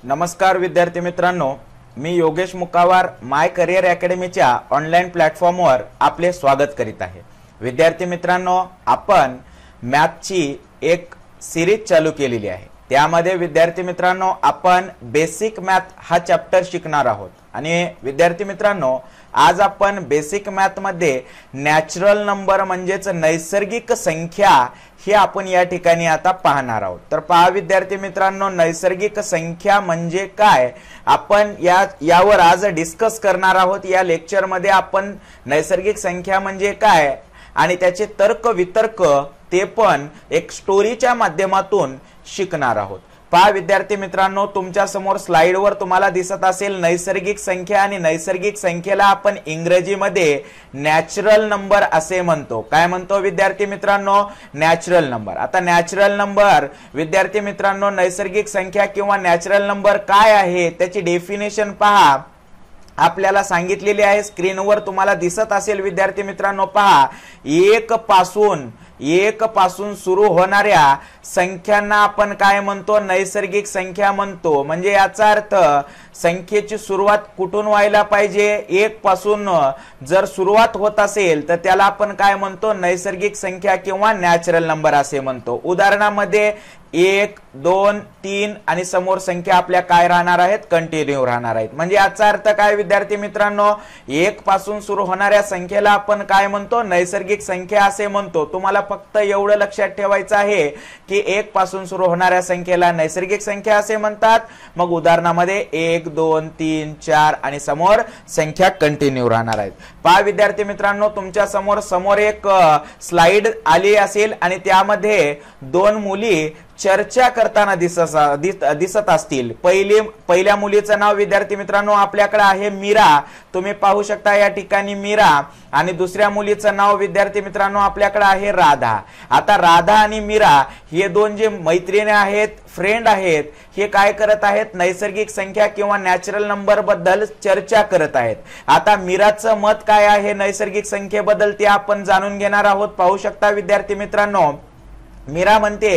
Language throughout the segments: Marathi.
नमस्कार विद्यार्थी मित्रांनो, मी योगेश मुकावार माय करियर अकॅडमीच्या ऑनलाईन प्लॅटफॉर्मवर आपले स्वागत करीत आहे। विद्यार्थी मित्रांनो, आपण मॅथची एक सिरीज चालू केलेली आहे। त्यामध्ये विद्यार्थी मित्रांनो आपण बेसिक मॅथ हा चॅप्टर शिकणार आहोत आणि विद्यार्थी मित्रांनो आज आपण बेसिक मॅथ मध्ये नॅचरल नंबर म्हणजेच नैसर्गिक संख्या हे आपण या ठिकाणी आता पाहणार आहोत। तर पहा विद्यार्थी मित्रांनो, नैसर्गिक संख्या म्हणजे काय आपण यावर आज डिस्कस करणार आहोत। या लेक्चर मध्ये आपण नैसर्गिक संख्या म्हणजे काय आणि त्याचे तर्क वितर्क ते पण एक स्टोरीच्या माध्यमातून शिकणार आहोत। पहा विद्यार्थी मित्रांनो, तुमच्या समोर स्लाइडवर तुम्हाला दिसत असेल नैसर्गिक संख्या आणि नैसर्गिक संख्येला आपण इंग्रजीमध्ये नॅचरल नंबर असे म्हणतो। काय म्हणतो विद्यार्थी मित्रांनो? Natural number. आता नॅचरल नंबर विद्यार्थी मित्रांनो, नैसर्गिक संख्या किंवा नॅचरल नंबर काय आहे त्याची डेफिनेशन पहा आपल्याला सांगितलेली आहे। स्क्रीनवर तुम्हाला दिसत असेल विद्यार्थी मित्रांनो, पहा एक पासून सुरू होणाऱ्या संख्यांना आपण काय म्हणतो? नैसर्गिक संख्या म्हणतो। म्हणजे याचा अर्थ संख्येची सुरुवात कुठून व्हायला पाहिजे? एक पासून जर सुरुवात होत असेल तर त्याला आपण काय म्हणतो? नैसर्गिक संख्या किंवा नॅचरल नंबर असे म्हणतो। उदाहरणामध्ये 1, 2, 3 आणि समोर संख्या आपल्या काय राहणार आहेत? कंटिन्यू राहणार आहेत। म्हणजे याचा अर्थ काय विद्यार्थी मित्रांनो? एक पासून सुरू होणाऱ्या संख्येला आपण काय म्हणतो? नैसर्गिक संख्या असे म्हणतो। तुम्हाला फक्त एवढं लक्षात ठेवायचं आहे की एक पासून सुरू होणाऱ्या संख्येला नैसर्गिक संख्या असे म्हणतात। मग उदाहरणामध्ये 1, 2, 3, 4 आणि समोर संख्या कंटिन्यू राहणार आहेत। पहा विद्यार्थी मित्रांनो, तुमच्या समोर एक स्लाइड आली असेल आणि त्यामध्ये दोन मुली चर्चा करताना दिसत असतील। पहिल्या मुलीचं नाव विद्यार्थी मित्रांनो आपल्याकडे आहे मीरा। तुम्ही पाहू शकता या ठिकाणी मीरा। आणि दुसऱ्या मुलीचं नाव विद्यार्थी मित्रांनो आपल्याकडे आहे राधा। आता राधा आणि मीरा हे दोन जे मैत्रिणी आहेत, फ्रेंड आहेत, हे काय करत आहेत? नैसर्गिक संख्या किंवा नॅचरल नंबर बद्दल चर्चा करत आहेत। आता मीराचं मत काय आहे नैसर्गिक संख्येबद्दल ते आपण जाणून घेणार आहोत। पाहू शकता विद्यार्थी मित्रांनो, मीरा म्हणते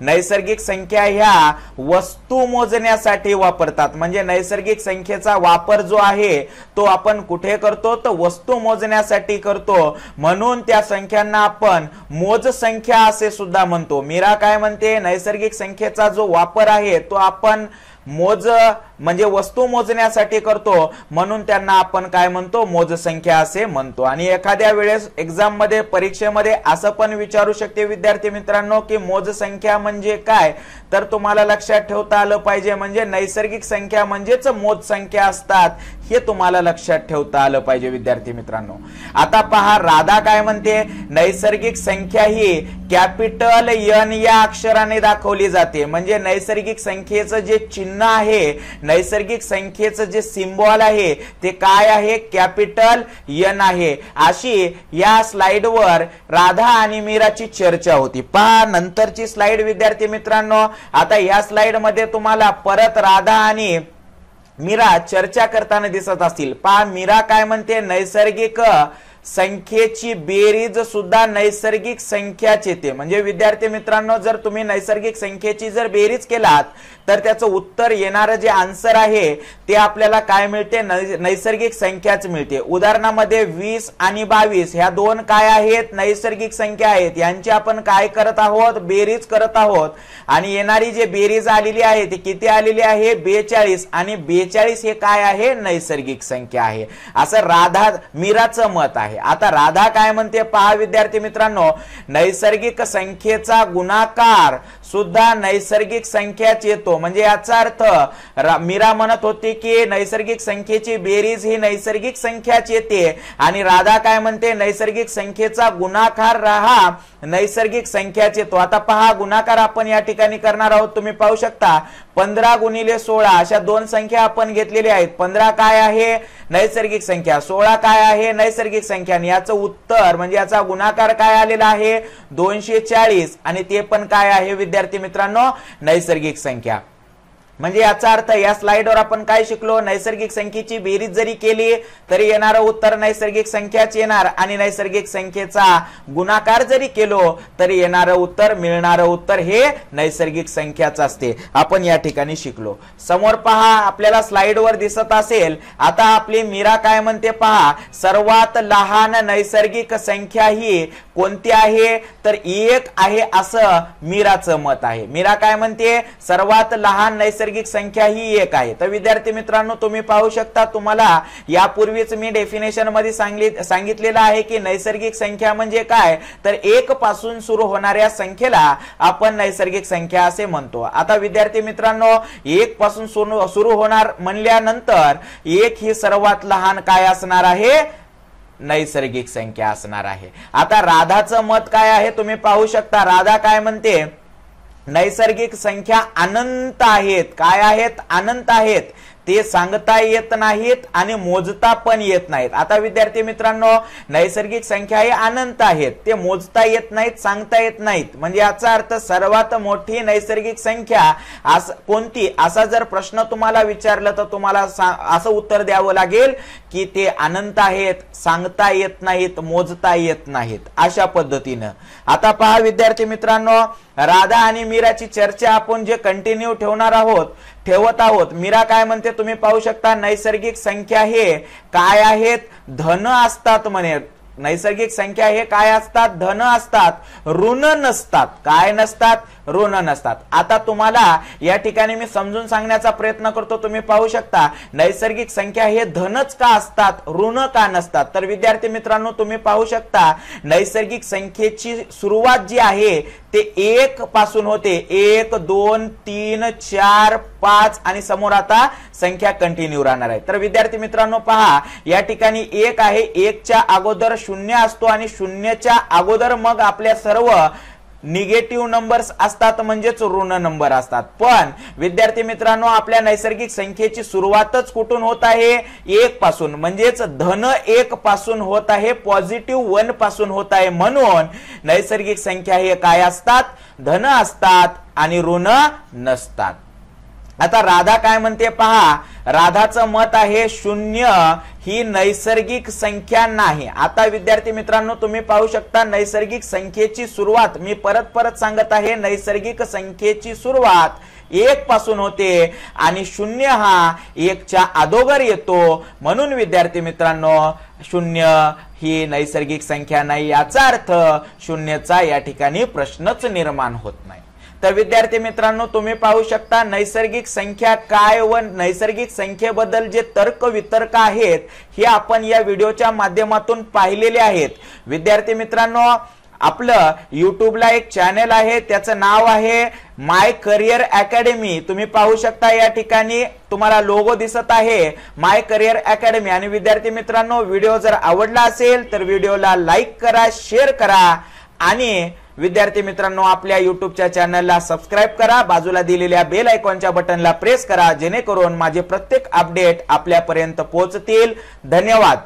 नैसर्गिक संख्या ह्या वस्तू मोजण्यासाठी वापरतात। म्हणजे नैसर्गिक संख्येचा वापर जो आहे तो आपण कुठे करतो? तर वस्तू मोजण्यासाठी करतो। म्हणून त्या संख्यांना आपण मोज संख्या असे सुद्धा म्हणतो। मीरा काय म्हणते? नैसर्गिक संख्येचा जो वापर आहे तो आपण म्हणजे वस्तू मोजण्यासाठी करतो, म्हणून त्यांना आपण काय म्हणतो? मोज संख्या असे म्हणतो। आणि एखाद्या वेळेस एक्झाम मध्ये परीक्षेमध्ये असं पण विचारू शकते विद्यार्थी मित्रांनो की मोज संख्या म्हणजे काय? तर तुम्हाला लक्षात ठेवता आलं पाहिजे, म्हणजे नैसर्गिक संख्या म्हणजेच मोज संख्या असतात हे तुम्हाला लक्षात ठेवता आलं पाहिजे विद्यार्थी मित्रांनो। आता पहा राधा काय म्हणते? नैसर्गिक संख्या ही कॅपिटल N या अक्षराने दाखवली जाते। म्हणजे नैसर्गिक संख्येचं जे चिन्ह आहे, नैसर्गिक संख्येचं जे सिंबॉल आहे ते काय आहे? कॅपिटल N आहे। अशी या स्लाइडवर राधा आणि मीराची चर्चा होती। पहा नंतरची स्लाइड विद्यार्थी मित्रांनो। आता या स्लाइड मध्ये तुम्हाला परत राधा आणि मीरा चर्चा करताना दिसत असतील। पहा मीरा काय म्हणते? नैसर्गिक संख्येची बेरीज सुद्धा नैसर्गिक संख्याच येते। म्हणजे विद्यार्थी मित्रांनो, जर तुम्ही नैसर्गिक संख्येची जर बेरीज केलात तर त्याचं उत्तर येणारं जे आन्सर आहे ते आपल्याला काय मिळते? नैसर्गिक संख्याच मिळते। उदाहरणामध्ये 20 आणि 22 ह्या दोन काय आहेत? नैसर्गिक संख्या आहेत। यांची आपण काय करत आहोत? बेरीज करत आहोत। आणि येणारी जे बेरीज आलेली आहे ती किती आलेली आहे? 42। आणि 42 हे काय आहे? नैसर्गिक संख्या आहे, असं मीराचं मत आहे। आता राधा काय म्हणते? पहा विद्यार्थी मित्रांनो, नैसर्गिक संख्येचा गुणाकार सुद्धा नैसर्गिक संख्याच येतो। म्हणजे याचा अर्थ मीरा म्हणत होती की नैसर्गिक संख्येची बेरीज ही नैसर्गिक संख्याच येते आणि राधा काय म्हणते? नैसर्गिक संख्येचा गुणाकार हा नैसर्गिक संख्याच येतो। आता पहा गुणाकार आपण या ठिकाणी करणार आहोत। तुम्ही पाहू शकता 15 गुणिले 16 अशा दोन संख्या आपण घेतलेल्या आहेत। 15 काय आहे? नैसर्गिक संख्या। 16 काय आहे? नैसर्गिक संख्या। आणि याचं उत्तर म्हणजे याचा गुणाकार काय आलेला आहे? 240। आणि ते पण काय आहे विद्यार्थी मित्रांनो? नैसर्गिक संख्या। म्हणजे याचा अर्थ या स्लाइडवर आपण काय शिकलो, नैसर्गिक संख्येची बेरीज जरी केली तरी येणारं उत्तर नैसर्गिक संख्याच येणार आणि नैसर्गिक संख्येचा गुणाकार जरी केलो तरी येणारं उत्तर, मिळणारं उत्तर हे नैसर्गिक संख्याच असते. आपण या ठिकाणी शिकलो. समोर पहा, आपल्याला स्लाइडवर दिसत असेल. आता आपली मीरा काय म्हणते पहा, सर्वात लहान नैसर्गिक संख्या ही कोणती आहे, तर 1 आहे असं मीराचं मत आहे. मीरा काय म्हणते, सर्वात लहान नैसर्गिक संख्या ही 1 आहे. तर विद्यार्थी मित्रांनो, तुम्ही पाहू शकता, तुम्हाला यापूर्वीच मी डेफिनेशन मध्ये सांगितलेलं आहे की नैसर्गिक संख्या म्हणजे काय, तर 1 पासून सुरू होणाऱ्या संख्येला आपण नैसर्गिक संख्या असे म्हणतो. आता विद्यार्थी मित्रांनो, 1 पासून सुरू होणार म्हणल्यानंतर 1 ही सर्वात लहान काय असणार आहे, नैसर्गिक संख्या असणार आहे. आता राधाचं मत काय आहे तुम्ही पाहू शकता. राधा काय म्हणते, नैसर्गिक संख्या अनंत आहेत. काय आहेत, अनंत आहेत. ते सांगता येत नाहीत आणि मोजता पण येत नाहीत. आता विद्यार्थी मित्रांनो, नैसर्गिक संख्या हे अनंत आहेत, ते मोजता येत नाहीत, सांगता येत नाहीत. म्हणजे याचा अर्थ सर्वात मोठी नैसर्गिक संख्या कोणती, असा जर प्रश्न तुम्हाला विचारला तर तुम्हाला असं उत्तर द्यावं लागेल की ते अनंत आहेत, सांगता येत नाहीत, मोजता येत नाहीत, अशा पद्धतीनं. आता पहा विद्यार्थी मित्रांनो, राधा आणि मीराची चर्चा आपण जे कंटिन्यू ठेवत आहोत. मीरा काय म्हणते तुम्ही पाहू शकता, नैसर्गिक संख्या हे काय आहेत, धन असतात म्हणे. नैसर्गिक संख्या हे काय असतात, धन असतात, ऋण नसतात. काय नसतात, ऋण नसतात. आता तुम्हाला या ठिकाणी मी समजून सांगण्याचा प्रयत्न करतो. तुम्ही पाहू शकता, नैसर्गिक संख्या हे धनच का असतात, ऋण का नसतात. तर विद्यार्थी मित्रांनो, तुम्ही पाहू शकता, नैसर्गिक संख्येची सुरुवात जी आहे ते 1 पासून होते. 1 2 3 4 5 आणि समोर आता संख्या कंटिन्यू राहणार आहे. तर विद्यार्थी मित्रांनो पहा, या ठिकाणी 1 आहे. 1 च्या अगोदर 0 असतो आणि 0च्या अगोदर मग आपल्या सर्व निगेटिव्ह नंबर्स असतात, म्हणजेच ऋण नंबर असतात. पण विद्यार्थी मित्रांनो, आपल्या नैसर्गिक संख्येची सुरुवातच कुठून होत आहे, 1 पासून, म्हणजेच धन 1 पासून होत आहे, पॉझिटिव्ह 1 पासून होत आहे. म्हणून नैसर्गिक संख्या हे काय असतात, धन असतात आणि ऋण नसतात. आता राधा काय म्हणते पहा, राधाचं मत आहे 0 ही नैसर्गिक संख्या नाही. आता विद्यार्थी मित्रांनो, तुम्ही पाहू शकता, नैसर्गिक संख्येची सुरुवात, मी परत सांगत आहे, नैसर्गिक संख्येची सुरुवात 1 पासून होते आणि 0 हा 1 च्या अगोदर येतो. म्हणून विद्यार्थी मित्रांनो, 0 ही नैसर्गिक संख्या नाही. याचा अर्थ 0चा या ठिकाणी प्रश्नच निर्माण होत नाही. तर विद्यार्थी मित्रांनो, तुम्ही पाहू शकता, नैसर्गिक संख्या काय व नैसर्गिक संख्येबद्दल जे तर्क वितर्क आहेत हे आपण या व्हिडिओच्या माध्यमातून पाहिलेले आहेत. विद्यार्थी मित्रांनो, आपलं युट्यूबला एक चॅनल आहे, त्याचं नाव आहे माय करिअर अकॅडमी. तुम्ही पाहू शकता, या ठिकाणी तुम्हाला लोगो दिसत आहे, माय करिअर अकॅडमी. आणि विद्यार्थी मित्रांनो, व्हिडिओ जर आवडला असेल तर व्हिडिओला लाईक करा, शेअर करा आणि विद्यार्थी मित्रांनो, आपल्या युट्यूबच्या चॅनलला सबस्क्राइब करा. बाजूला दिलेल्या बेल आयकॉनच्या बटनला प्रेस करा, जेणेकरून माझे प्रत्येक अपडेट आपल्यापर्यंत पोहोचतील. धन्यवाद.